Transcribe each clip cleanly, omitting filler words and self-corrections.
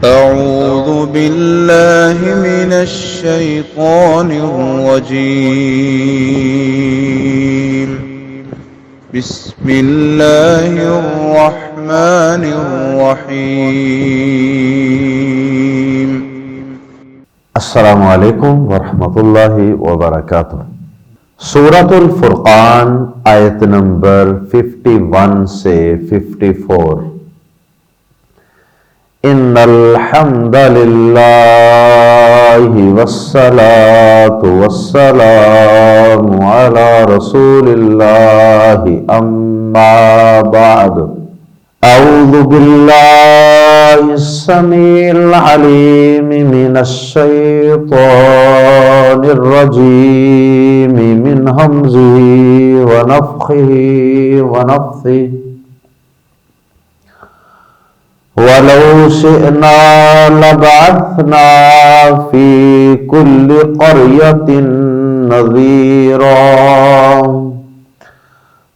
أعوذ بالله من الشيطان الرجيم. بسم الله الرحمن الرحيم. السلام علیکم ورحمۃ اللہ وبرکاتہ۔ سورۃ الفرقان آیت نمبر 51 سے 54۔ ان الحمد للہ والصلاة والسلام علی رسول اللہ اما بعد۔ اعوذ باللہ السمیع العلیم من الشیطان الرجیم من ہمزہ ونفخہ ونفثہ۔ وَلَوْ شِئْنَا لَبَعَثْنَا فِي كُلِّ قَرْيَةٍ نَذِيرًا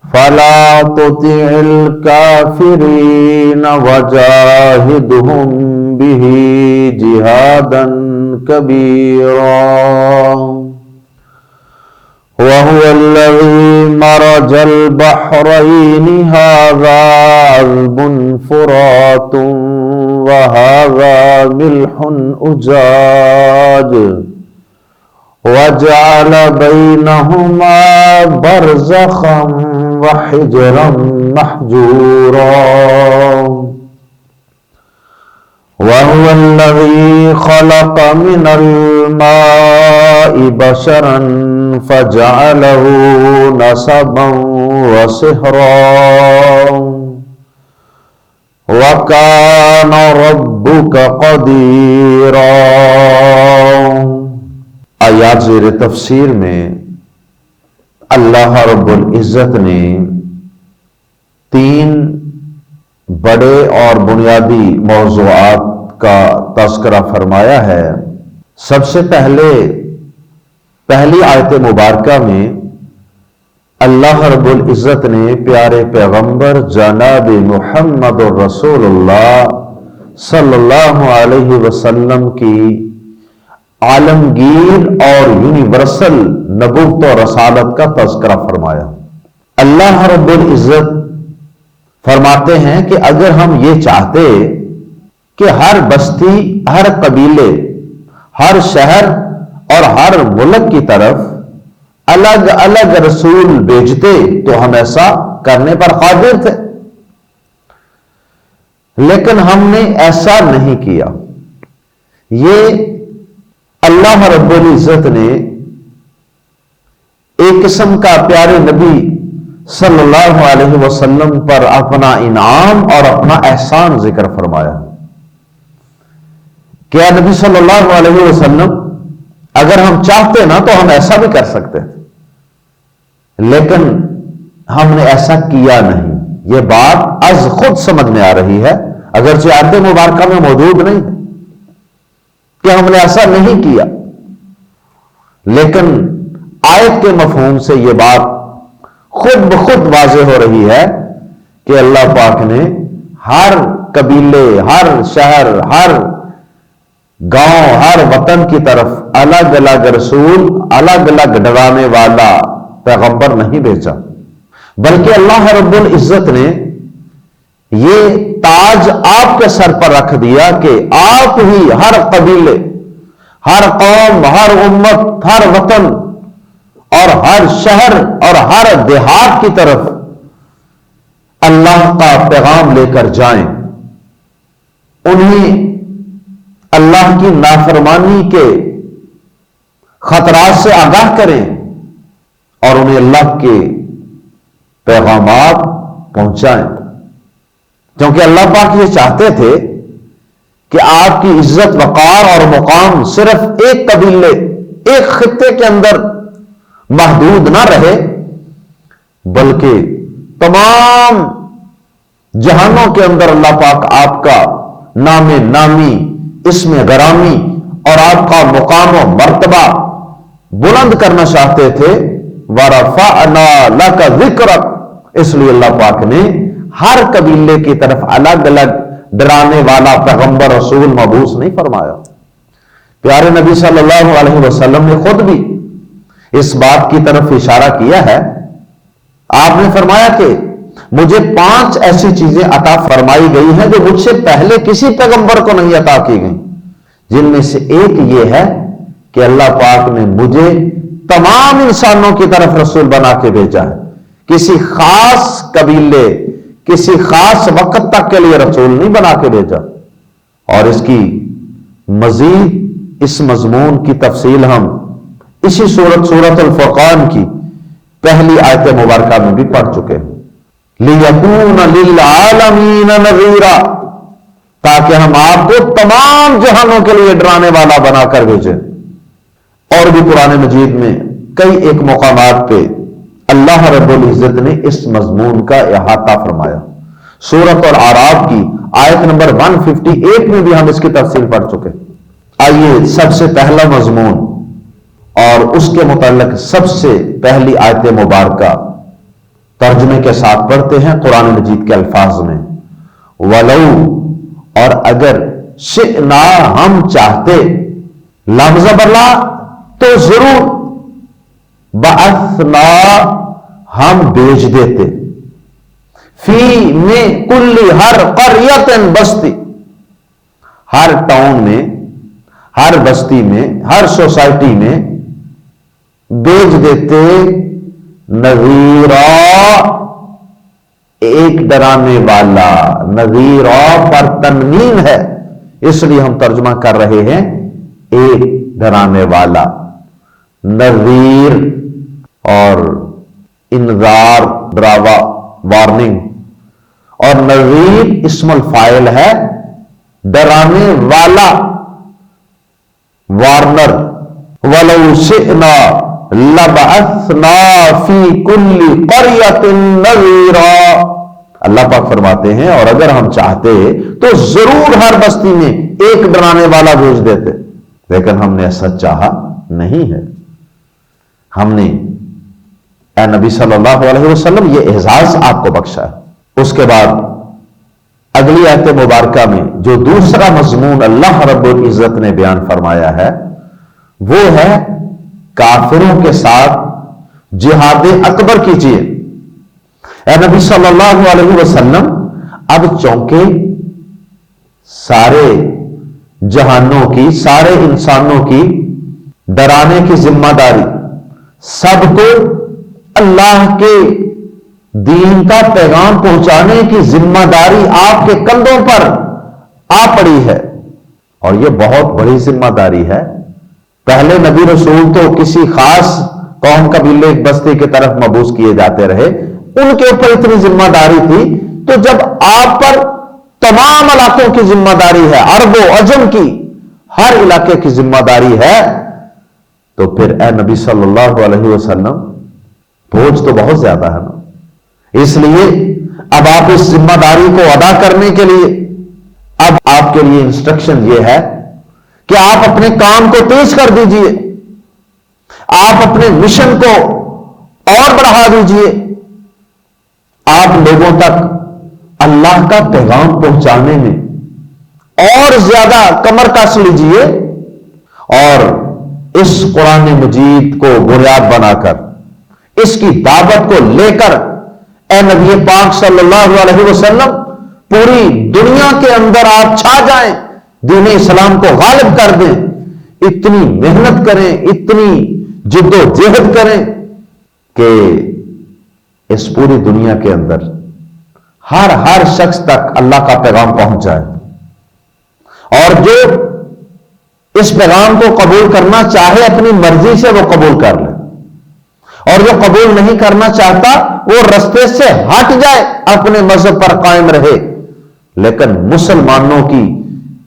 فَلَا تُطِعِ الْكَافِرِينَ وَجَاهِدْهُمْ بِهِ جِهَادًا كَبِيرًا وَهُوَ الَّذِي مَرَجَ الْبَحْرَيْنِ هَذَا عَذْبٌ فُرَاتٌ وَهَذَا مِلْحٌ أُجَاجٌ وَجَعَلَ بَيْنَهُمَا بَرْزَخًا وَحِجْرًا مَحْجُورًا وَهُوَ الَّذِي خَلَقَ مِنَ الْمَاءِ بَشَرًا فَجَعَلَهُ نَسَبًا وَصِهْرًا وَكَانَ رَبُّكَ قَدِيرًا۔ آیات زیر تفسیر میں اللہ رب العزت نے تین بڑے اور بنیادی موضوعات کا تذکرہ فرمایا ہے۔ سب سے پہلی آیت مبارکہ میں اللہ رب العزت نے پیارے پیغمبر جناب محمد رسول اللہ صلی اللہ علیہ وسلم کی عالمگیر اور یونیورسل نبوت و رسالت کا تذکرہ فرمایا۔ اللہ رب العزت فرماتے ہیں کہ اگر ہم یہ چاہتے کہ ہر بستی، ہر قبیلے، ہر شہر اور ہر ملک کی طرف الگ الگ رسول بھیجتے تو ہم ایسا کرنے پر قادر تھے، لیکن ہم نے ایسا نہیں کیا۔ یہ اللہ رب العزت نے ایک قسم کا پیارے نبی صلی اللہ علیہ وسلم پر اپنا انعام اور اپنا احسان ذکر فرمایا۔ کیا نبی صلی اللہ علیہ وسلم اگر ہم چاہتے نا تو ہم ایسا بھی کر سکتے تھے، لیکن ہم نے ایسا کیا نہیں۔ یہ بات از خود سمجھ میں آ رہی ہے، اگرچہ آیت مبارکہ میں موجود نہیں ہے کہ ہم نے ایسا نہیں کیا، لیکن آیت کے مفہوم سے یہ بات خود بخود واضح ہو رہی ہے کہ اللہ پاک نے ہر قبیلے، ہر شہر، ہر گاؤں، ہر وطن کی طرف الگ الگ رسول، الگ الگ ڈرانے والا پیغمبر نہیں بھیجا، بلکہ اللہ رب العزت نے یہ تاج آپ کے سر پر رکھ دیا کہ آپ ہی ہر قبیلے، ہر قوم، ہر امت، ہر وطن اور ہر شہر اور ہر دیہات کی طرف اللہ کا پیغام لے کر جائیں، انہیں اللہ کی نافرمانی کے خطرات سے آگاہ کریں اور انہیں اللہ کے پیغامات پہنچائیں، کیونکہ اللہ پاک یہ چاہتے تھے کہ آپ کی عزت، وقار اور مقام صرف ایک قبیلے، ایک خطے کے اندر محدود نہ رہے، بلکہ تمام جہانوں کے اندر اللہ پاک آپ کا نام نامی، اسم گرامی اور آپ کا مقام و مرتبہ بلند کرنا چاہتے تھے۔ وَرَفَعْنَا لَكَ ذِكْرَكَ، اس لیے اللہ پاک نے ہر قبیلے کی طرف الگ الگ ڈرانے والا پیغمبر رسول مبعوث نہیں فرمایا۔ پیارے نبی صلی اللہ علیہ وسلم نے خود بھی اس بات کی طرف اشارہ کیا ہے۔ آپ نے فرمایا کہ مجھے 5 ایسی چیزیں عطا فرمائی گئی ہیں جو مجھ سے پہلے کسی پیغمبر کو نہیں عطا کی گئی، جن میں سے ایک یہ ہے کہ اللہ پاک نے مجھے تمام انسانوں کی طرف رسول بنا کے بھیجا ہے، کسی خاص قبیلے کسی خاص وقت تک کے لیے رسول نہیں بنا کے بھیجا۔ اور اس کی مزید اس مضمون کی تفصیل ہم اسی سورۃ الفرقان کی پہلی آیت مبارکہ میں بھی پڑھ چکے ہیں۔ لِيَكُونَ لِلْعَالَمِينَ نَذِيرًا، تاکہ ہم آپ کو تمام جہانوں کے لیے ڈرانے والا بنا کر بھیجیں۔ اور بھی قرآن مجید میں کئی ایک مقامات پہ اللہ رب العزت نے اس مضمون کا احاطہ فرمایا۔ سورۃ الاعراف کی آیت نمبر 158 میں بھی ہم اس کی تفصیل پڑھ چکے۔ آئیے سب سے پہلا مضمون اور اس کے متعلق سب سے پہلی آیت مبارکہ ترجمے کے ساتھ پڑھتے ہیں قرآن مجید کے الفاظ میں۔ وَلَوْ، اور اگر شئنا، ہم چاہتے، لفظ برلا تو ضرور، بعثنا، ہم بھیج دیتے، فی میں کل، ہر قریۃ، بستی، ہر ٹاؤن میں، ہر بستی میں، ہر سوسائٹی میں بھیج دیتے، نذیرا، ایک ڈرانے والا۔ نذیرا پر تنوین ہے، اس لیے ہم ترجمہ کر رہے ہیں ایک ڈرانے والا۔ نذیر اور انذار، ڈراوا، وارننگ، اور نذیر اسم الفاعل ہے، ڈرانے والا، وارنر۔ وَلَوْ شِئْنَا لَبَعَثْنَا فِي كُلِّ قَرْيَةٍ نَذِيرًا، اللہ پاک فرماتے ہیں اور اگر ہم چاہتے تو ضرور ہر بستی میں ایک ڈرانے والا بھیج دیتے، لیکن ہم نے ایسا چاہا نہیں ہے۔ ہم نے اے نبی صلی اللہ علیہ وسلم یہ اعزاز آپ کو بخشا ہے۔ اس کے بعد اگلی آیت مبارکہ میں جو دوسرا مضمون اللہ رب العزت نے بیان فرمایا ہے وہ ہے کافروں کے ساتھ جہاد اکبر کیجیے۔ اے نبی صلی اللہ علیہ وسلم، اب چونکہ سارے جہانوں کی، سارے انسانوں کی ڈرانے کی ذمہ داری، سب کو اللہ کے دین کا پیغام پہنچانے کی ذمہ داری آپ کے کندھوں پر آ پڑی ہے، اور یہ بہت بڑی ذمہ داری ہے۔ پہلے نبی رسول تو کسی خاص قوم قبیلے ایک بستی کی طرف مبعوث کیے جاتے رہے، ان کے اوپر اتنی ذمہ داری تھی، تو جب آپ پر تمام علاقوں کی ذمہ داری ہے، عرب و عجم کی ہر علاقے کی ذمہ داری ہے، تو پھر اے نبی صلی اللہ علیہ وسلم بوجھ تو بہت زیادہ ہے نا۔ اس لیے اب آپ اس ذمہ داری کو ادا کرنے کے لیے اب آپ کے لیے انسٹرکشن یہ ہے کہ آپ اپنے کام کو تیز کر دیجئے، آپ اپنے مشن کو اور بڑھا دیجئے، آپ لوگوں تک اللہ کا پیغام پہنچانے میں اور زیادہ کمر کس لیجئے، اور اس قرآن مجید کو بنیاد بنا کر اس کی دعوت کو لے کر اے نبی پاک صلی اللہ علیہ وسلم پوری دنیا کے اندر آپ چھا جائیں، دین اسلام کو غالب کر دیں۔ اتنی محنت کریں، اتنی جد و جہد کریں کہ اس پوری دنیا کے اندر ہر شخص تک اللہ کا پیغام پہنچ جائے، اور جو اس پیغام کو قبول کرنا چاہے اپنی مرضی سے وہ قبول کر لے، اور جو قبول نہیں کرنا چاہتا وہ رستے سے ہٹ جائے، اپنے مذہب پر قائم رہے، لیکن مسلمانوں کی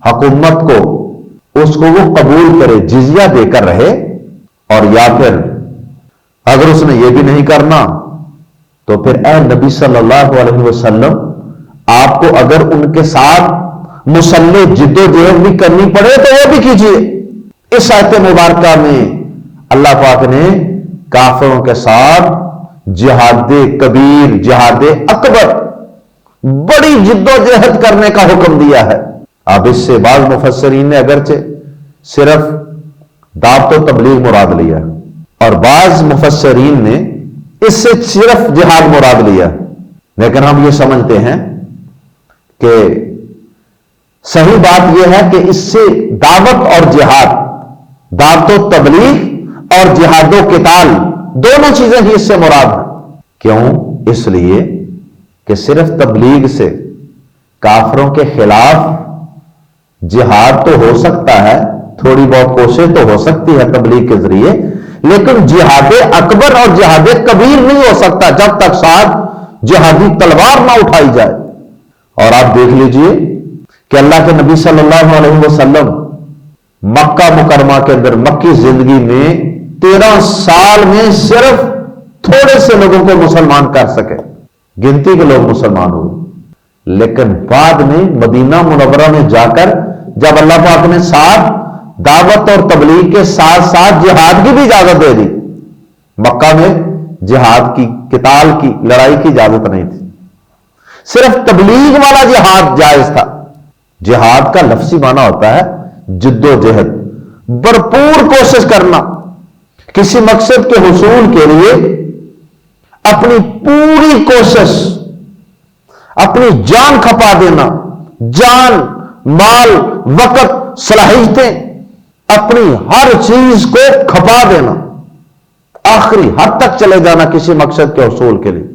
حکومت کو اس کو وہ قبول کرے، جزیہ دے کر رہے۔ اور یا پھر اگر اس نے یہ بھی نہیں کرنا تو پھر اے نبی صلی اللہ علیہ وسلم آپ کو اگر ان کے ساتھ مسلح جد و جہد بھی کرنی پڑے تو وہ بھی کیجیے۔ اس آیت مبارکہ میں اللہ پاک نے کافروں کے ساتھ جہاد کبیر، جہاد اکبر، بڑی جدوجہد کرنے کا حکم دیا ہے. اب اس سے بعض مفسرین نے اگرچہ صرف دعوت و تبلیغ مراد لیا اور بعض مفسرین نے اس سے صرف جہاد مراد لیا، لیکن ہم یہ سمجھتے ہیں کہ صحیح بات یہ ہے کہ اس سے دعوت اور جہاد، دعوت و تبلیغ اور جہاد و قتال دونوں چیزیں ہی اس سے مراد ہیں. کیوں؟ اس لیے کہ صرف تبلیغ سے کافروں کے خلاف جہاد تو ہو سکتا ہے، تھوڑی بہت کوشش تو ہو سکتی ہے تبلیغ کے ذریعے، لیکن جہاد اکبر اور جہاد کبیر نہیں ہو سکتا جب تک ساتھ جہادی تلوار نہ اٹھائی جائے. اور آپ دیکھ لیجئے کہ اللہ کے نبی صلی اللہ علیہ وسلم مکہ مکرمہ کے اندر مکی زندگی میں 13 سال میں صرف تھوڑے سے لوگوں کو مسلمان کر سکے، گنتی کے لوگ مسلمان ہوئے. لیکن بعد میں مدینہ منورہ میں جا کر جب اللہ پاک نے ساتھ دعوت اور تبلیغ کے ساتھ ساتھ جہاد کی بھی اجازت دے دی، مکہ میں جہاد کی، قتال کی، لڑائی کی اجازت نہیں تھی، صرف تبلیغ والا جہاد جائز تھا. جہاد کا لفظی معنی ہوتا ہے جد و جہد، بھرپور کوشش کرنا، کسی مقصد کے حصول کے لیے اپنی پوری کوشش، اپنی جان کھپا دینا، جان، مال، وقت، صلاحیتیں، اپنی ہر چیز کو کھپا دینا، آخری حد تک چلے جانا کسی مقصد کے حصول کے لیے.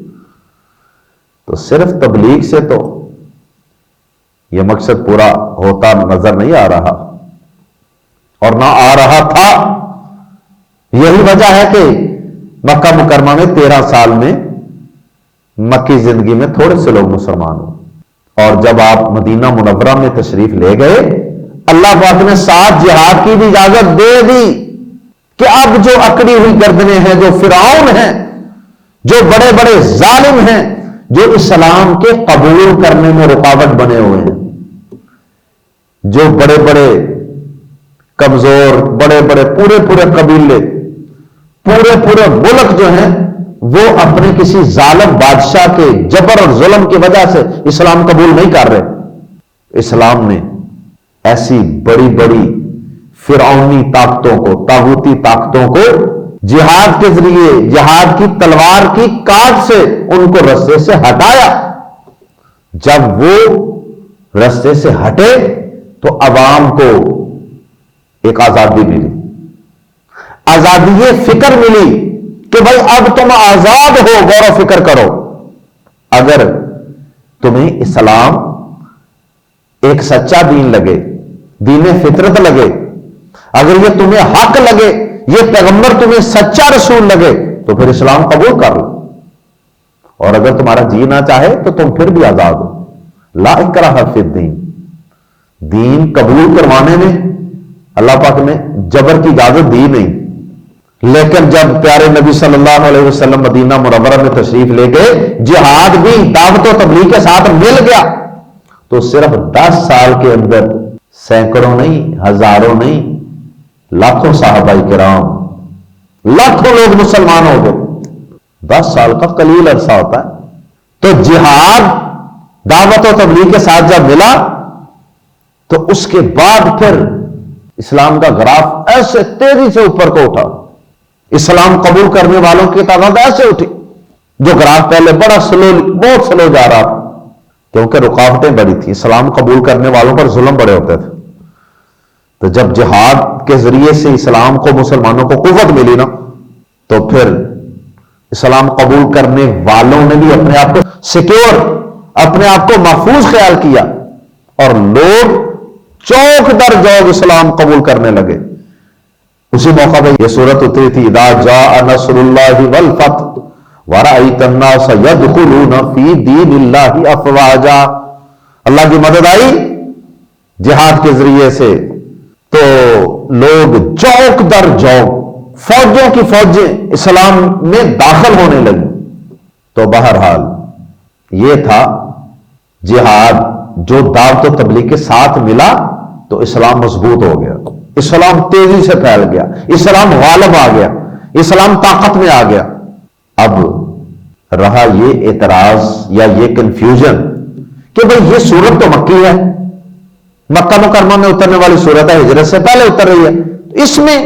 تو صرف تبلیغ سے تو یہ مقصد پورا ہوتا نظر نہیں آ رہا، اور نہ آ رہا تھا. یہی وجہ ہے کہ مکہ مکرمہ میں 13 سال میں مکی زندگی میں تھوڑے سے لوگ مسلمان ہوئے. اور جب آپ مدینہ منورہ میں تشریف لے گئے، اللہ پاک نے ساتھ جہاد کی بھی اجازت دے دی کہ اب جو اکڑی ہوئی گردنیں ہیں، جو فرعون ہیں، جو بڑے بڑے ظالم ہیں، جو اسلام کے قبول کرنے میں رکاوٹ بنے ہوئے ہیں، جو بڑے بڑے کمزور، بڑے بڑے پورے قبیلے، پورے ملک جو ہیں، وہ اپنے کسی ظالم بادشاہ کے جبر اور ظلم کی وجہ سے اسلام قبول نہیں کر رہے. اسلام نے ایسی بڑی بڑی فرعونی طاقتوں کو، طاغوتی طاقتوں کو جہاد کے ذریعے، جہاد کی تلوار کی کاٹ سے ان کو رستے سے ہٹایا. جب وہ رستے سے ہٹے تو عوام کو ایک آزادی ملی، آزادی فکر ملی کہ بھائی اب تم آزاد ہو، غور و فکر کرو. اگر تمہیں اسلام ایک سچا دین لگے، دین فطرت لگے، اگر یہ تمہیں حق لگے، یہ پیغمبر تمہیں سچا رسول لگے، تو پھر اسلام قبول کر لو. اور اگر تمہارا جی نہ چاہے تو تم پھر بھی آزاد ہو. لا اکراہ فی الدین، دین قبول کروانے میں اللہ پاک نے جبر کی اجازت دی نہیں. لیکن جب پیارے نبی صلی اللہ علیہ وسلم مدینہ منورہ میں تشریف لے گئے، جہاد بھی دعوت و تبلیغ کے ساتھ مل گیا، تو صرف 10 سال کے اندر سینکڑوں نہیں، ہزاروں نہیں، لاکھوں صحابہ کرام، لاکھوں لوگ مسلمان ہو گئے. 10 سال کا قلیل عرصہ ہوتا ہے. تو جہاد دعوت و تبلیغ کے ساتھ جب ملا تو اس کے بعد پھر اسلام کا گراف ایسے تیزی سے اوپر کو اٹھا. اسلام قبول کرنے والوں کی تعداد ایسے اٹھی، جو گراف پہلے بڑا سلو، بہت سلو جا رہا تھا، کیونکہ رکاوٹیں بڑی تھیں. اسلام قبول کرنے والوں پر ظلم بڑے ہوتے تھے. تو جب جہاد کے ذریعے سے اسلام کو، مسلمانوں کو قوت ملی نا، تو پھر اسلام قبول کرنے والوں نے بھی اپنے آپ کو سیکیور، اپنے آپ کو محفوظ خیال کیا، اور لوگ چوک در چوک اسلام قبول کرنے لگے. اسی موقع پہ یہ سورت اتری تھی، اذا جاء نصر اللہ والفتح ورأیت الناس یدخلون فی دین اللہ افواجا. اللہ کی مدد آئی جہاد کے ذریعے سے، تو لوگ چوک در چوک، فوجوں کی فوجیں اسلام میں داخل ہونے لگی. تو بہرحال یہ تھا جہاد جو دعوت و تبلیغ کے ساتھ ملا تو اسلام مضبوط ہو گیا، اسلام تیزی سے پھیل گیا، اسلام غالب آ گیا، اسلام طاقت میں آ گیا. اب رہا یہ اعتراض یا یہ کنفیوژن کہ بھئی یہ سورت تو مکی ہے، مکہ مکرمہ میں اترنے والی سورت ہے، ہجرت سے پہلے اتر رہی ہے، اس میں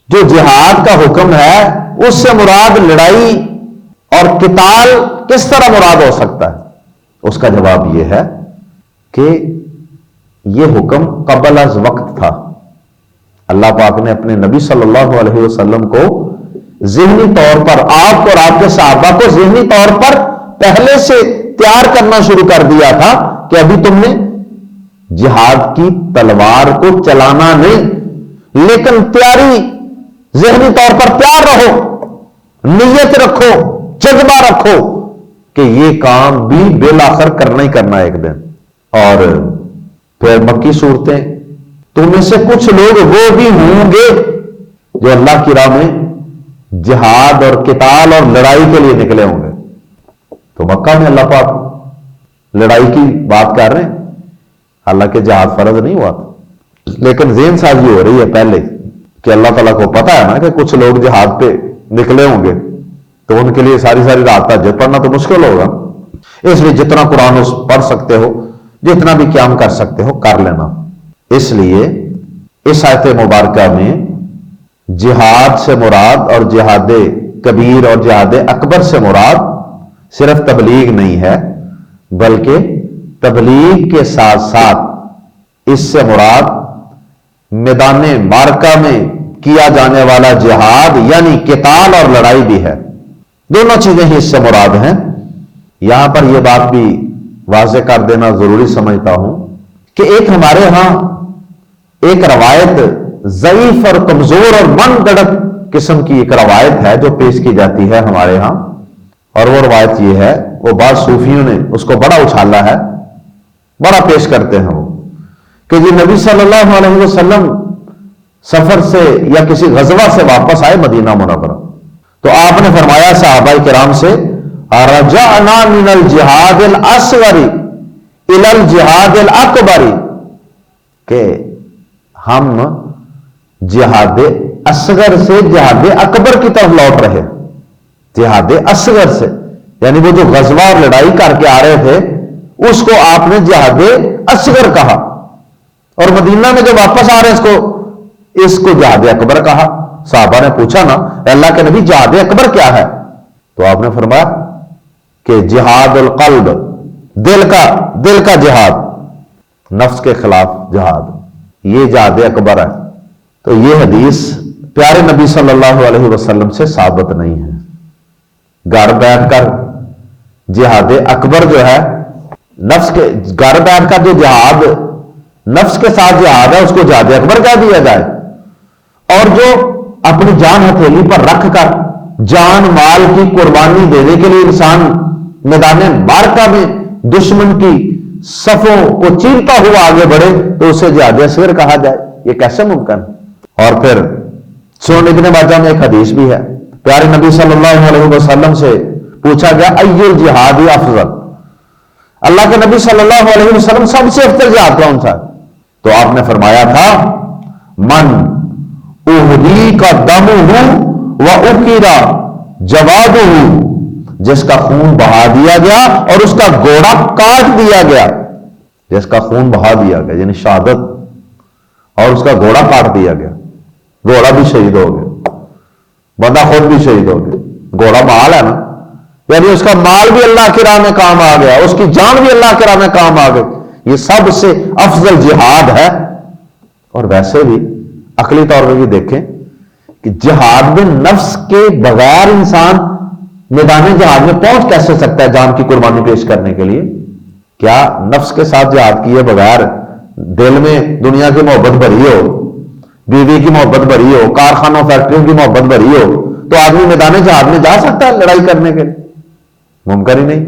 جو جہاد کا حکم ہے اس سے مراد لڑائی اور قتال کس طرح مراد ہو سکتا ہے؟ اس کا جواب یہ ہے کہ یہ حکم قبل از وقت تھا. اللہ پاک نے اپنے نبی صلی اللہ علیہ وسلم کو ذہنی طور پر، آپ کو اور آپ کے صحابہ کو ذہنی طور پر پہلے سے تیار کرنا شروع کر دیا تھا کہ ابھی تم نے جہاد کی تلوار کو چلانا نہیں، لیکن تیاری ذہنی طور پر تیار رہو، نیت رکھو، جذبہ رکھو کہ یہ کام بھی بالآخر کرنا ہی کرنا ہے ایک دن. اور پھر مکی صورتیں، تم میں سے کچھ لوگ وہ بھی ہوں گے جو اللہ کی راہ میں جہاد اور قتال اور لڑائی کے لیے نکلے ہوں گے. تو مکہ میں اللہ پاک لڑائی کی بات کر رہے ہیں، حالانکہ جہاد فرض نہیں ہوا تھا، لیکن ذہن سازی ہو رہی ہے پہلے کہ اللہ تعالیٰ کو پتا ہے نا کہ کچھ لوگ جہاد پہ نکلے ہوں گے، تو ان کے لیے ساری رات تہجد پڑھنا تو مشکل ہوگا. اس لیے جتنا قرآن پڑھ سکتے ہو، جتنا بھی قیام کر سکتے ہو کر لینا. اس لیے اس آیت مبارکہ میں جہاد سے مراد اور جہاد کبیر اور جہاد اکبر سے مراد صرف تبلیغ نہیں ہے، بلکہ تبلیغ کے ساتھ ساتھ اس سے مراد میدان معرکہ میں کیا جانے والا جہاد یعنی قتال اور لڑائی بھی ہے. دونوں چیزیں ہی اس سے مراد ہیں. یہاں پر یہ بات بھی واضح کر دینا ضروری سمجھتا ہوں کہ ایک ہمارے ہاں ایک روایت ضعیف اور کمزور اور من گڑت قسم کی ایک روایت ہے جو پیش کی جاتی ہے ہمارے ہاں، اور وہ روایت یہ ہے، وہ بعض صوفیوں نے اس کو بڑا اچھالا ہے، بڑا پیش کرتے ہیں وہ، کہ جی نبی صلی اللہ علیہ وسلم سفر سے یا کسی غزوہ سے واپس آئے مدینہ منورہ، تو آپ نے فرمایا صحابہ کرام سے رجعنا من الجہاد الاصغر الى الجہاد الاکبر، کہ ہم جہاد اصغر سے جہاد اکبر کی طرف لوٹ رہے. جہاد اصغر سے یعنی وہ جو غزوہ اور لڑائی کر کے آ رہے تھے اس کو آپ نے جہاد اصغر کہا، اور مدینہ میں جو واپس آ رہے ہیں اس کو جہاد اکبر کہا. صحابہ نے پوچھا نا اللہ کے نبی جہاد اکبر کیا ہے؟ تو آپ نے فرمایا کہ جہاد القلب، دل کا جہاد، نفس کے خلاف جہاد، یہ جہاد اکبر ہے. تو یہ حدیث پیارے نبی صلی اللہ علیہ وسلم سے ثابت نہیں ہے. گھر بیٹھ کر جہاد اکبر جو ہے، نفس کے گھر بیٹھ کر جو جہاد نفس کے ساتھ جہاد ہے اس کو جہاد اکبر کہہ دیا جائے، اور جو اپنی جان ہتھیلی پر رکھ کر جان مال کی قربانی دینے کے لیے انسان میدان معرکہ میں دشمن کی صفوں کو چیرتا ہوا آگے بڑھے تو اسے جہاد اصغر کہا جائے، یہ کیسے ممکن؟ اور پھر سنن ابن ماجہ میں ایک حدیث بھی ہے، پیارے نبی صلی اللہ علیہ وسلم سے پوچھا گیا ای الجہاد افضل، اللہ کے نبی صلی اللہ علیہ وسلم سب سے افضل جہاد کون تھا؟ تو آپ نے فرمایا تھا من اہلی کا دم و اکیرا جواد، جس کا خون بہا دیا گیا اور اس کا گھوڑا کاٹ دیا گیا. جس کا خون بہا دیا گیا یعنی شہادت، اور اس کا گھوڑا کاٹ دیا گیا، گھوڑا بھی شہید ہو گیا، بندہ خود بھی شہید ہو گیا. گھوڑا مال ہے نا، یعنی اس کا مال بھی اللہ کی راہ میں کام آ گیا، اس کی جان بھی اللہ کی راہ میں کام آ گئی. یہ سب سے افضل جہاد ہے. اور ویسے بھی عقلی طور پہ بھی دیکھیں کہ جہاد میں نفس کے بغیر انسان میدان جہاد میں پہنچ کیسے سکتا ہے جان کی قربانی پیش کرنے کے لیے؟ کیا نفس کے ساتھ جہاد کیے بغیر دل میں دنیا کی محبت بھری ہو، بیوی کی محبت بھری ہو، کارخانوں فیکٹریوں کی محبت بھری ہو، تو آدمی میدان جہاد میں جا سکتا ہے لڑائی کرنے کے لیے؟ ممکن ہی نہیں.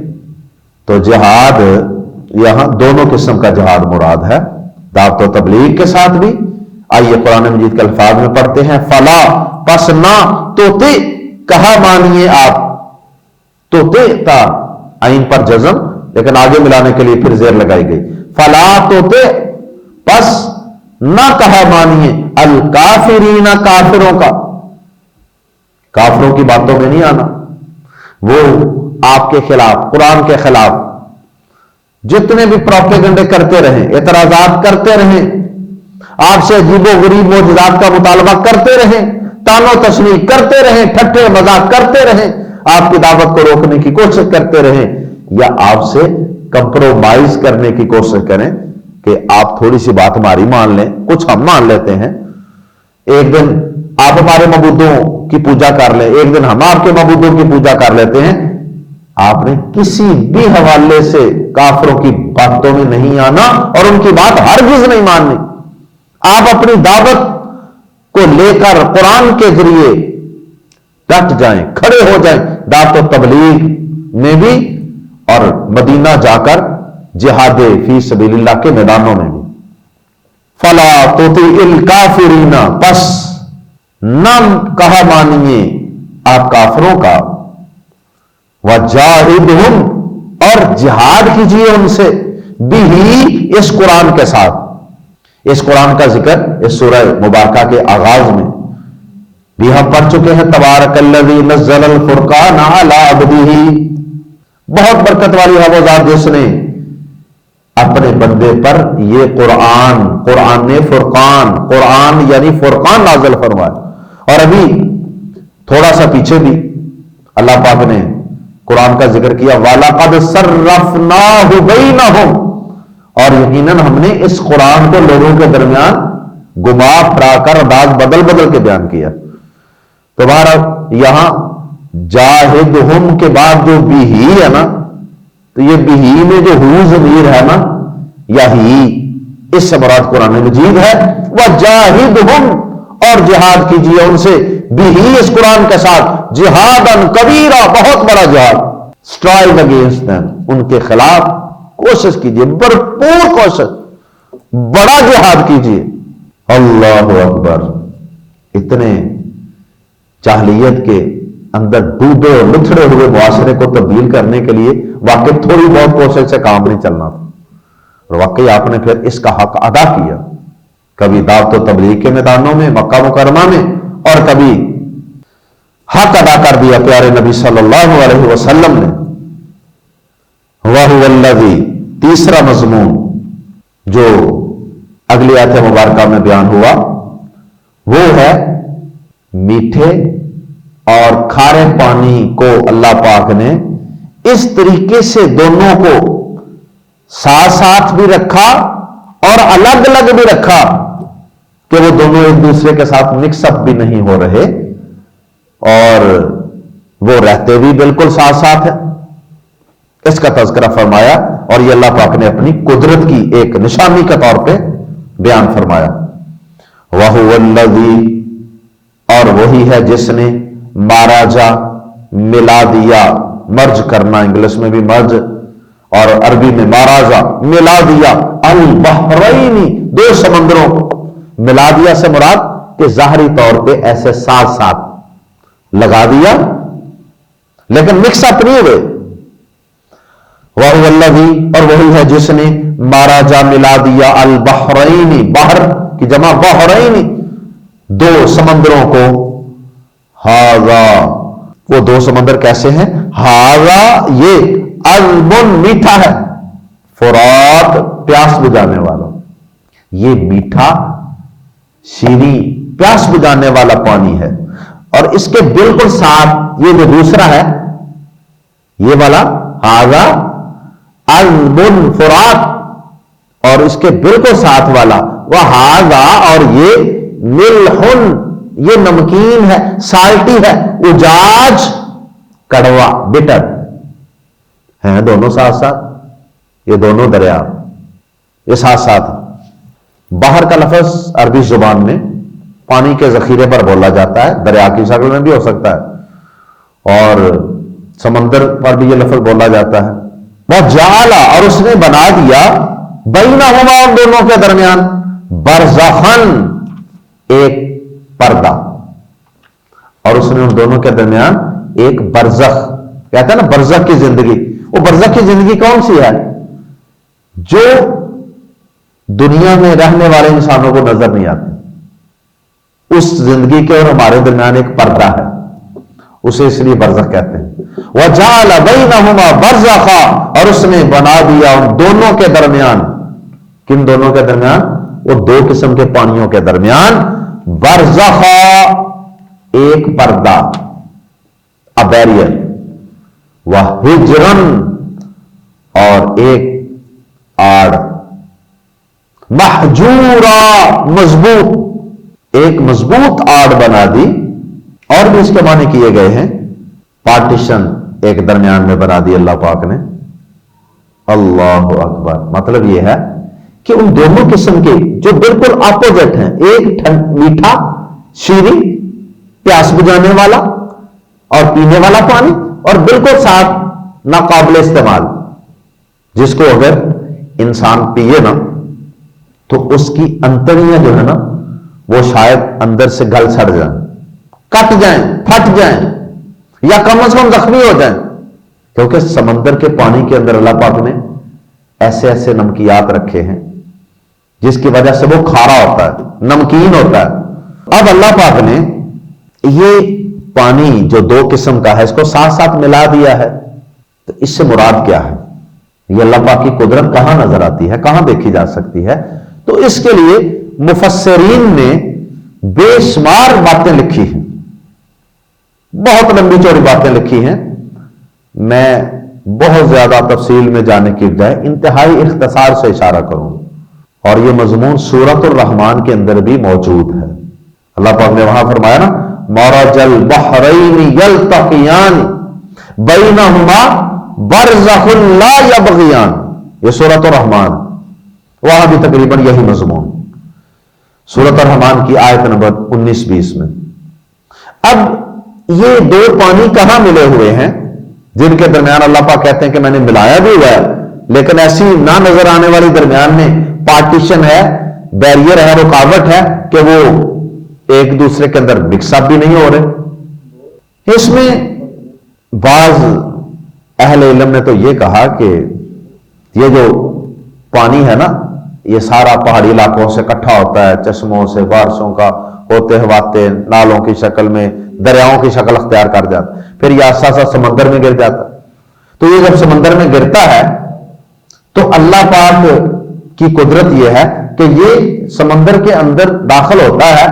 تو جہاد یہاں دونوں قسم کا جہاد مراد ہے، دعوت و تبلیغ کے ساتھ بھی. آئیے قرآن مجید کے الفاظ میں پڑھتے ہیں، فلا پس نہ توتے کہا مانیے آپ. توتے تا عین پر جزم لیکن آگے ملانے کے لیے پھر زیر لگائی گئی. فلا توتے پس نہ کہا مانیے الکافرین، کافروں کا. کافروں کی باتوں میں نہیں آنا، وہ آپ کے خلاف، قرآن کے خلاف جتنے بھی پروپیگنڈے کرتے رہیں، اعتراضات کرتے رہیں، آپ سے عجیب و غریب معجزات کا مطالبہ کرتے رہیں، تان و تشنیع کرتے رہیں، ٹھٹے مذاق کرتے رہیں، آپ کی دعوت کو روکنے کی کوشش کرتے رہیں، یا آپ سے کمپرومائز کرنے کی کوشش کریں کہ آپ تھوڑی سی بات ہماری مان لیں، کچھ ہم مان لیتے ہیں، ایک دن آپ ہمارے معبودوں کی پوجا کر لیں، ایک دن ہم آپ کے معبودوں کی پوجا کر لیتے ہیں، آپ نے کسی بھی حوالے سے کافروں کی باتوں میں نہیں آنا اور ان کی بات ہرگز نہیں ماننی۔ آپ اپنی دعوت کو لے کر قرآن کے ذریعے ڈٹ جائیں، کھڑے ہو جائیں، دعوت و تبلیغ میں بھی اور مدینہ جا کر جہاد فی سبیل اللہ کے میدانوں میں بھی۔ فلا تطیع الکافرین، پس نہ کہا مانیے آپ کافروں کا، وجاہدہم، اور جہاد کیجیے ان سے، بھی اس قرآن کے ساتھ۔ اس قرآن کا ذکر اس سورہ مبارکہ کے آغاز میں بھی ہم پڑھ چکے ہیں، تبارک الذی نزل الفرقان علی عبدہ، بہت برکت والی ہے وہ ذات جس نے اپنے بندے پر یہ قرآن فرقان، قرآن یعنی فرقان نازل فرمایا۔ اور ابھی تھوڑا سا پیچھے بھی اللہ پاک نے قرآن کا ذکر کیا، وَلَقَدْ صَرَّفْنَاهُ بَيْنَهُمْ، اور یقیناً ہم نے اس قرآن کو لوگوں کے درمیان گما پھرا کر انداز بدل بدل کے بیان کیا۔ تو بہرحال یہاں جاہدہم کے بعد جو بھی ہے نا، تو یہ بھی میں جو ہو ضمیر ہے نا، یا ہی، اس سے مراد قرآن مجید ہے۔ وجاہدہم، اور جہاد کیجیے ان سے، بھی اس قرآن کے ساتھ، جہاداً کبیرہ، بہت بڑا جہاد، اسٹرائک اگینسٹ دیم، ان کے خلاف کوشش کیجیے، بھرپور کوشش، بڑا جہاد کیجیے۔ اللہ اکبر! اتنے جاہلیت کے اندر ڈوبے اور لتھڑے ہوئے معاشرے کو تبدیل کرنے کے لیے واقعی تھوڑی بہت کوشش سے کام نہیں چلنا تھا، اور واقعی آپ نے پھر اس کا حق ادا کیا، کبھی دعوت و تبلیغ کے میدانوں میں مکہ مکرمہ میں، اور کبھی حق ادا کر دیا پیارے نبی صلی اللہ علیہ وسلم نے۔ وَهُوَ الَّذِي، تیسرا مضمون جو اگلی آیت مبارکہ میں بیان ہوا، وہ ہے میٹھے اور کھارے پانی کو اللہ پاک نے اس طریقے سے دونوں کو ساتھ ساتھ بھی رکھا اور الگ الگ بھی رکھا کہ وہ دونوں ایک دوسرے کے ساتھ مکس اپ بھی نہیں ہو رہے، اور وہ رہتے بھی بالکل ساتھ ساتھ ہیں، اس کا تذکرہ فرمایا، اور یہ اللہ پاک نے اپنی قدرت کی ایک نشانی کے طور پہ بیان فرمایا۔ وَهُوَ الَّذِي، اور وہی ہے جس نے ماراجا، ملا دیا، مرج کرنا، انگلش میں بھی مرج اور عربی میں ماراجا، ملا دیا، البحرین، دو سمندروں کو ملا دیا سے مراد کہ ظاہری طور پہ ایسے ساتھ ساتھ لگا دیا لیکن مکس اپ نہیں ہوئے۔ وَهُوَ الَّذِي، اور وہی ہے جس نے ماراجا، ملا دیا، البحرین، بحر کی جمع بحرین، دو سمندروں کو، ہاذا، وہ دو سمندر کیسے ہیں؟ ہاذا، یہ عذب، میٹھا ہے، فرات، پیاس بجانے والا، یہ میٹھا شیریں پیاس بجانے والا پانی ہے، اور اس کے بالکل ساتھ یہ جو دوسرا ہے، یہ والا ہاذا عذب فرات، اور اس کے بالکل ساتھ والا وہ ہاذا، اور یہ ملح، یہ نمکین ہے، سالٹی ہے، اجاج، کڑوا، بٹر ہیں، دونوں ساتھ ساتھ، یہ دونوں دریا یہ ساتھ ساتھ۔ باہر کا لفظ عربی زبان میں پانی کے ذخیرے پر بولا جاتا ہے، دریا کی شکل میں بھی ہو سکتا ہے، اور سمندر پر بھی یہ لفظ بولا جاتا ہے۔ وَجَعَلَ، اور اس نے بنا دیا، بینہما، ان دونوں کے درمیان، برزخن، ایک پردہ، اور اس نے ان دونوں کے درمیان ایک برزخ، کہتا ہے نا برزخ کی زندگی، وہ برزخ کی زندگی کون سی ہے؟ جو دنیا میں رہنے والے انسانوں کو نظر نہیں آتی، اس زندگی کے اور ہمارے درمیان ایک پردہ ہے، اسے اس لیے برزخ کہتے ہیں. وَجَعَلَ بَيْنَهُمَا بَرْزَخًا، اور اس نے بنا دیا ان دونوں کے درمیان. کن دونوں کے درمیان؟ وہ دو قسم کے پانیوں کے درمیان برزخا، ایک پردہ، a barrier، وَحِجْرًا، اور ایک آڑ، محجورا، مضبوط، ایک مضبوط آڑ بنا دی. اور بھی اس کے معنی کیے گئے ہیں، پارٹیشن ایک درمیان میں بنا دی اللہ پاک نے. اللہ اکبر. مطلب یہ ہے کہ ان دونوں قسم کے جو بالکل اپوزٹ ہیں، ایک میٹھا شیریں پیاس بجانے والا اور پینے والا پانی، اور بالکل ساتھ ناقابل استعمال، جس کو اگر انسان پیے نا تو اس کی انتڑیاں جو ہے نا وہ شاید اندر سے گل سڑ جائیں، کٹ جائیں، پھٹ جائیں، یا کم از کم زخمی ہو جائیں. کیونکہ سمندر کے پانی کے اندر اللہ پاک نے ایسے ایسے نمکیات رکھے ہیں جس کی وجہ سے وہ کھارا ہوتا ہے، نمکین ہوتا ہے. اب اللہ پاک نے یہ پانی جو دو قسم کا ہے اس کو ساتھ ساتھ ملا دیا ہے. تو اس سے مراد کیا ہے؟ یہ اللہ پاک کی قدرت کہاں نظر آتی ہے، کہاں دیکھی جا سکتی ہے؟ تو اس کے لیے مفسرین نے بے شمار باتیں لکھی ہیں، بہت لمبی چوڑی باتیں لکھی ہیں. میں بہت زیادہ تفصیل میں جانے کی بجائے انتہائی اختصار سے اشارہ کروں، اور یہ مضمون سورۃ الرحمن کے اندر بھی موجود ہے. اللہ پاک نے وہاں فرمایا نا، مرج البحرین یلتقیان بینہما برزخ لا یبغیان، یہ سورۃ الرحمن، وہاں بھی تقریباً یہی مضمون سورۃ الرحمن کی آیت نمبر 19-20 میں. اب یہ دو پانی کہاں ملے ہوئے ہیں جن کے درمیان اللہ پاک کہتے ہیں کہ میں نے ملایا بھی ہوا ہے، لیکن ایسی نہ نظر آنے والی درمیان میں پارٹیشن ہے، بیریئر ہے، رکاوٹ ہے کہ وہ ایک دوسرے کے اندر مکس اپ بھی نہیں ہو رہے. اس میں بعض اہل علم نے تو یہ کہا کہ یہ جو پانی ہے نا یہ سارا پہاڑی علاقوں سے اکٹھا ہوتا ہے، چشموں سے، بارشوں کا ہوتے ہواتے نالوں کی شکل میں، دریاؤں کی شکل اختیار کر جاتا، پھر یہ آسا سا سمندر میں گر جاتا. تو یہ جب سمندر میں گرتا ہے تو اللہ پاک کی قدرت یہ ہے کہ یہ سمندر کے اندر داخل ہوتا ہے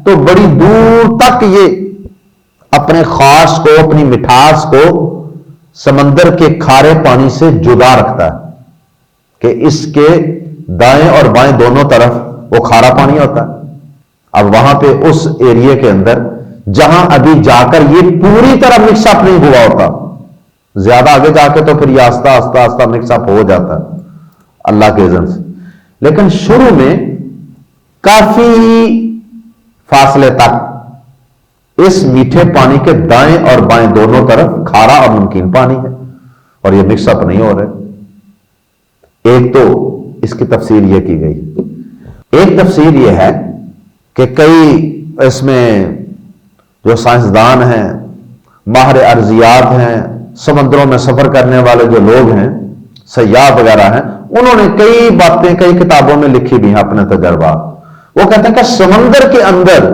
تو بڑی دور تک یہ اپنے خاص کو، اپنی مٹھاس کو سمندر کے کھارے پانی سے جدا رکھتا ہے کہ اس کے دائیں اور بائیں دونوں طرف وہ کھارا پانی ہوتا ہے. اب وہاں پہ اس ایریے کے اندر جہاں ابھی جا کر یہ پوری طرح مکس اپ نہیں ہوا ہوتا، زیادہ آگے جا کے تو پھر یہ آستہ آستہ آستہ مکس اپ ہو جاتا ہے اللہ کے اذن سے، لیکن شروع میں کافی فاصلے تک اس میٹھے پانی کے دائیں اور بائیں دونوں طرف کھارا اور نمکین پانی ہے اور یہ مکس اپ نہیں ہو رہے. ایک تو اس کی تفسیر یہ کی گئی. ایک تفسیر یہ ہے کہ کئی اس میں جو سائنسدان ہیں، ماہر ارضیات ہیں، سمندروں میں سفر کرنے والے جو لوگ ہیں، سیاح وغیرہ ہیں، انہوں نے کئی باتیں کئی کتابوں میں لکھی بھی ہیں اپنے تجربات. وہ کہتے ہیں کہ سمندر کے اندر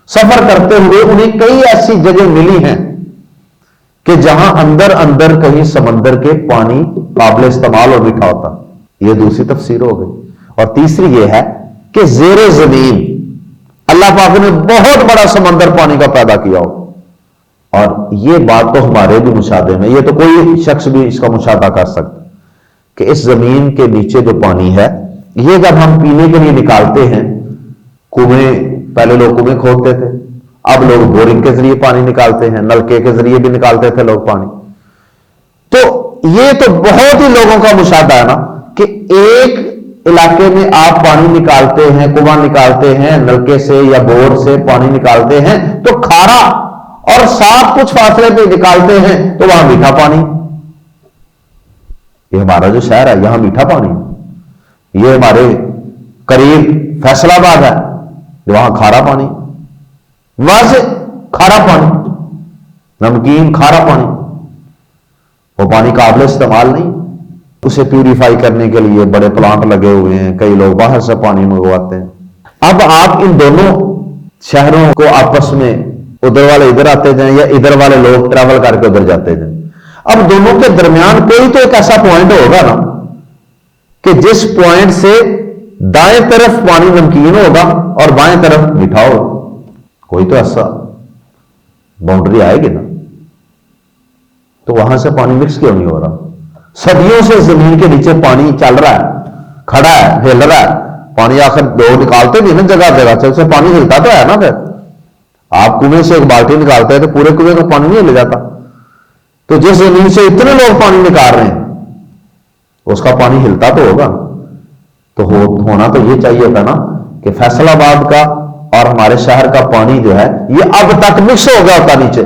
سفر کرتے ہوئے انہیں کئی ایسی جگہ ملی ہیں کہ جہاں اندر اندر کہیں سمندر کے پانی قابل استعمال اور میٹھا ہوتا. یہ دوسری تفسیر ہو گئی. اور تیسری یہ ہے کہ زیر زمین اللہ پاک نے بہت بڑا سمندر پانی کا پیدا کیا ہو. اور یہ بات تو ہمارے بھی مشاہدے میں، یہ تو کوئی شخص بھی اس کا مشاہدہ کر سکتا کہ اس زمین کے نیچے جو پانی ہے یہ جب ہم پینے کے لیے نکالتے ہیں، کنویں، پہلے لوگ کنویں کھودتے تھے، اب لوگ بورنگ کے ذریعے پانی نکالتے ہیں، نلکے کے ذریعے بھی نکالتے تھے لوگ پانی. تو یہ تو بہت ہی لوگوں کا مشاہدہ ہے نا کہ ایک علاقے میں آپ پانی نکالتے ہیں، کنواں نکالتے ہیں، نلکے سے یا بور سے پانی نکالتے ہیں تو کھارا، اور ساتھ کچھ فاصلے پہ نکالتے ہیں تو وہاں میٹھا پانی. یہ ہمارا جو شہر ہے یہاں میٹھا پانی، یہ ہمارے قریب فیصل آباد ہے وہاں کھارا پانی، واضح کھارا پانی، نمکین کھارا پانی. وہ پانی قابل استعمال نہیں. اسے پیوریفائی کرنے کے لیے بڑے پلانٹ لگے ہوئے ہیں، کئی لوگ باہر سے پانی منگواتے ہیں. اب آپ ان دونوں شہروں کو آپس میں ادھر والے ادھر آتے جائیں یا ادھر والے لوگ ٹریول کر کے ادھر جاتے جائیں. اب دونوں کے درمیان کوئی تو ایک ایسا پوائنٹ ہوگا نا کہ جس پوائنٹ سے دائیں طرف پانی نمکین ہوگا اور بائیں طرف میٹھا ہوگا. کوئی تو ایسا باؤنڈری آئے گی نا. تو وہاں سے پانی مکس کیوں نہیں ہو رہا؟ صدیوں سے زمین کے نیچے پانی چل رہا ہے، کھڑا ہے، ہل رہا ہے. پانی آخر دو نکالتے بھی نا جگہ جگہ سے، اسے پانی ہلتا تو ہے نا. پھر آپ کنویں سے ایک بالٹی نکالتے ہیں تو پورے کنویں کا پانی نہیں ہل جاتا. تو جس زمین سے اتنے لوگ پانی نکال رہے ہیں اس کا پانی ہلتا تو ہوگا. تو ہونا تو یہ چاہیے تھا نا کہ فیصل آباد کا اور ہمارے شہر کا پانی جو ہے یہ اب تک مکس ہو گیا ہوتا نیچے.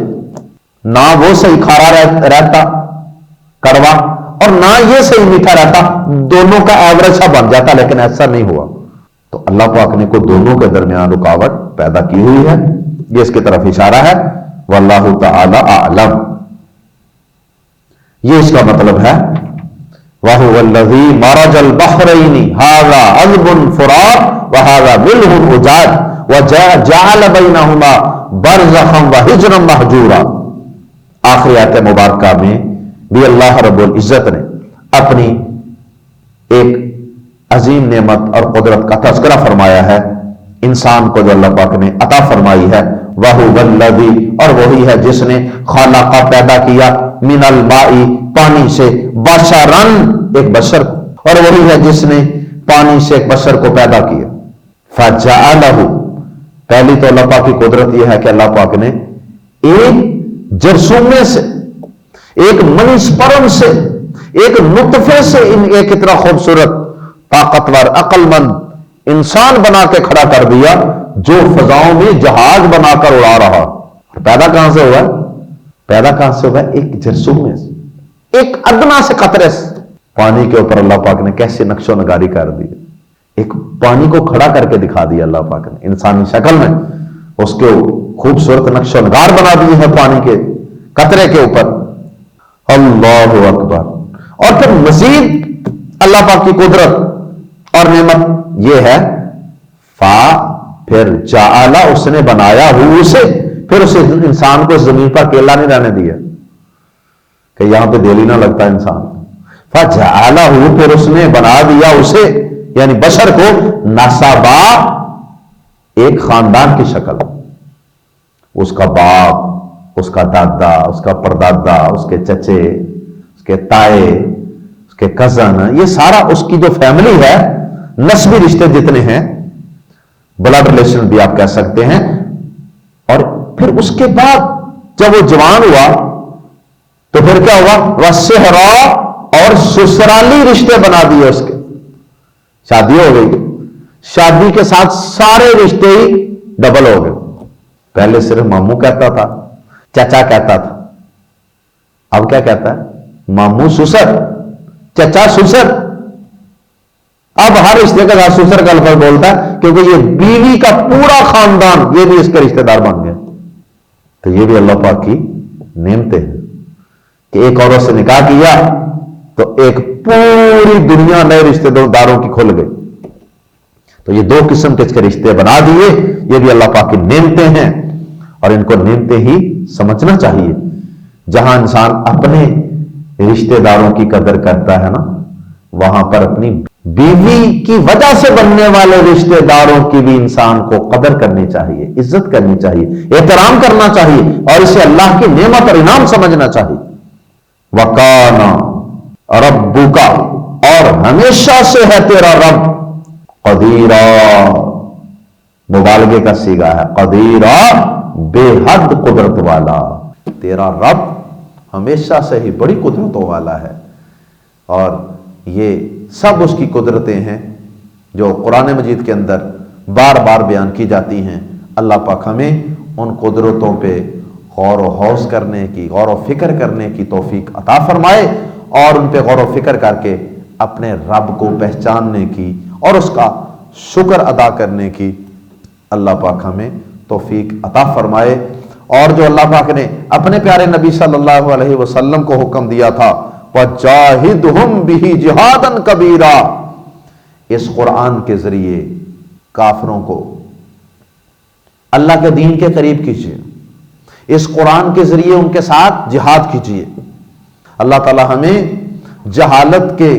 نہ وہ صحیح کھارا رہتا کڑوا اور نہ یہ صحیح میٹھا رہتا، دونوں کا ایوریج سا بن جاتا، لیکن ایسا نہیں ہوا. تو اللہ پاک نے کو دونوں کے درمیان رکاوٹ پیدا کی ہوئی ہے. یہ اس کی طرف اشارہ ہے. واللہ تعالی اعلم. یہ اس کا مطلب ہے وَهُوَ الَّذِي مَرَجَ الْبَحْرَيْنِ هَذَا عَذْبٌ فُرَاتٌ وَهَذَا مِلْحٌ أُجَاجٌ وَجَعَلَ بَيْنَهُمَا بَرْزَخًا وَحِجْرًا مَحْجُورًا. آخری آیت مبارکہ میں بھی اللہ رب العزت نے اپنی ایک عظیم نعمت اور قدرت کا تذکرہ فرمایا ہے انسان کو جو اللہ پاک نے عطا فرمائی ہے. وَهُوَ الَّذِي، اور وہی ہے جس نے خلق پیدا کیا من الماء، پانی سے، بشرن، ایک بشر کو، اور وہی ہے جس نے پانی سے ایک بشر کو پیدا کیا. فَجَعَلَهُ، پہلی تو اللہ پاک کی قدرت یہ ہے کہ اللہ پاک نے ایک جرثومے سے، ایک منی سپرم سے، ایک نطفے سے ایک اتنا خوبصورت طاقتور عقل مند انسان بنا کے کھڑا کر دیا جو فضاؤں میں جہاز بنا کر اڑا رہا. پیدا کہاں سے ہوا؟ پیدا کہاں سے ہوا؟ ایک جرثومے سے، ایک ادنا سے قطرے سے. پانی کے اوپر اللہ پاک نے کیسے نقش و نگاری کر دی. ایک پانی کو کھڑا کر کے دکھا دیا اللہ پاک نے انسانی شکل میں. اس کے خوبصورت نقش و نگار بنا دیے ہیں پانی کے قطرے کے اوپر. اللہ اکبر. اور پھر مزید اللہ پاک کی قدرت اور نعمت یہ ہے پھر جعل، اس نے بنایا ہو اسے، پھر اسے انسان کو زمین پر اکیلا نہیں رہنے دیا کہ یہاں پہ دل ہی نہ لگتا انسان. فجعلہ، پھر اس نے بنا دیا اسے یعنی بشر کو نسبا، ایک خاندان کی شکل. اس کا باپ، اس کا دادا، اس کا پردادا، اس کے چچے، اس کے تائے، اس کے کزن، یہ سارا اس کی جو فیملی ہے، نسبی رشتے جتنے ہیں، بلڈ ریلیشن بھی آپ کہہ سکتے ہیں. اور پھر اس کے بعد جب وہ جوان ہوا تو پھر کیا ہوا؟ وَالسِّحْرَا، اور سسرالی رشتے بنا دیے اس کے. شادی ہو گئی، شادی کے ساتھ سارے رشتے ہی ڈبل ہو گئے. پہلے صرف ماموں کہتا تھا، چچا کہتا تھا، اب کیا کہتا ہے؟ ماموں سسر، چچا سسر. اب ہر رشتے کا ساتھ سسر کا لفظ بولتا ہے کیونکہ یہ بیوی کا پورا خاندان یہ بھی اس کے رشتہ دار بن گیا. تو یہ بھی اللہ پاک کی نعمتیں ہیں کہ ایک عورت سے نکاح کیا تو ایک پوری دنیا نئے رشتے داروں کی کھل گئی. تو یہ دو قسم کے اس کے رشتے بنا دیے. یہ بھی اللہ پاک کی نعمتیں ہیں اور ان کو نعمتیں ہی سمجھنا چاہیے. جہاں انسان اپنے رشتے داروں کی قدر کرتا ہے نا، وہاں پر اپنی بیوی کی وجہ سے بننے والے رشتے داروں کی بھی انسان کو قدر کرنی چاہیے، عزت کرنی چاہیے، احترام کرنا چاہیے اور اسے اللہ کی نعمت اور انعام سمجھنا چاہیے. وَكَانَ رَبُّكَ، اور ہمیشہ سے ہے تیرا رب، قدیرا، مبالغے کا صیغہ ہے، قدیرا، بے حد قدرت والا. تیرا رب ہمیشہ سے ہی بڑی قدرتوں والا ہے. اور یہ سب اس کی قدرتیں ہیں جو قرآن مجید کے اندر بار بار بیان کی جاتی ہیں. اللہ پاک ہمیں ان قدرتوں پہ غور و خوض کرنے کی، غور و فکر کرنے کی توفیق عطا فرمائے اور ان پہ غور و فکر کر کے اپنے رب کو پہچاننے کی اور اس کا شکر ادا کرنے کی اللہ پاک ہمیں توفیق عطا فرمائے. اور جو اللہ پاک نے اپنے پیارے نبی صلی اللہ علیہ وسلم کو حکم دیا تھا وَجَاهِدْهُمْ بِهِ جِهَادًا كَبِيرًا، اس قرآن کے ذریعے کافروں کو اللہ کے دین کے قریب کیجیے، اس قرآن کے ذریعے ان کے ساتھ جہاد کیجیے۔ اللہ تعالی ہمیں جہالت کے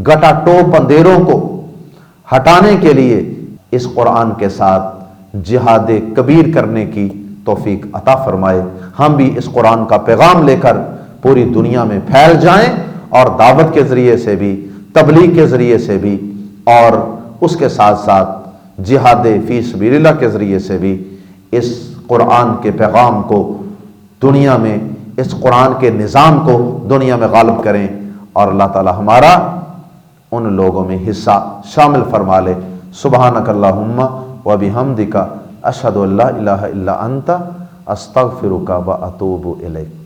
گٹا ٹوپ اندھیروں کو ہٹانے کے لیے اس قرآن کے ساتھ جہاد کبیر کرنے کی توفیق عطا فرمائے۔ ہم بھی اس قرآن کا پیغام لے کر پوری دنیا میں پھیل جائیں، اور دعوت کے ذریعے سے بھی، تبلیغ کے ذریعے سے بھی، اور اس کے ساتھ ساتھ جہاد فی سبیل اللہ کے ذریعے سے بھی اس قرآن کے پیغام کو دنیا میں، اس قرآن کے نظام کو دنیا میں غالب کریں، اور اللہ تعالی ہمارا ان لوگوں میں حصہ شامل فرما لے۔ سبحانک اللہم و بحمدک اشہد ان لا الہ الا انت استغفرک و اتوب الیک۔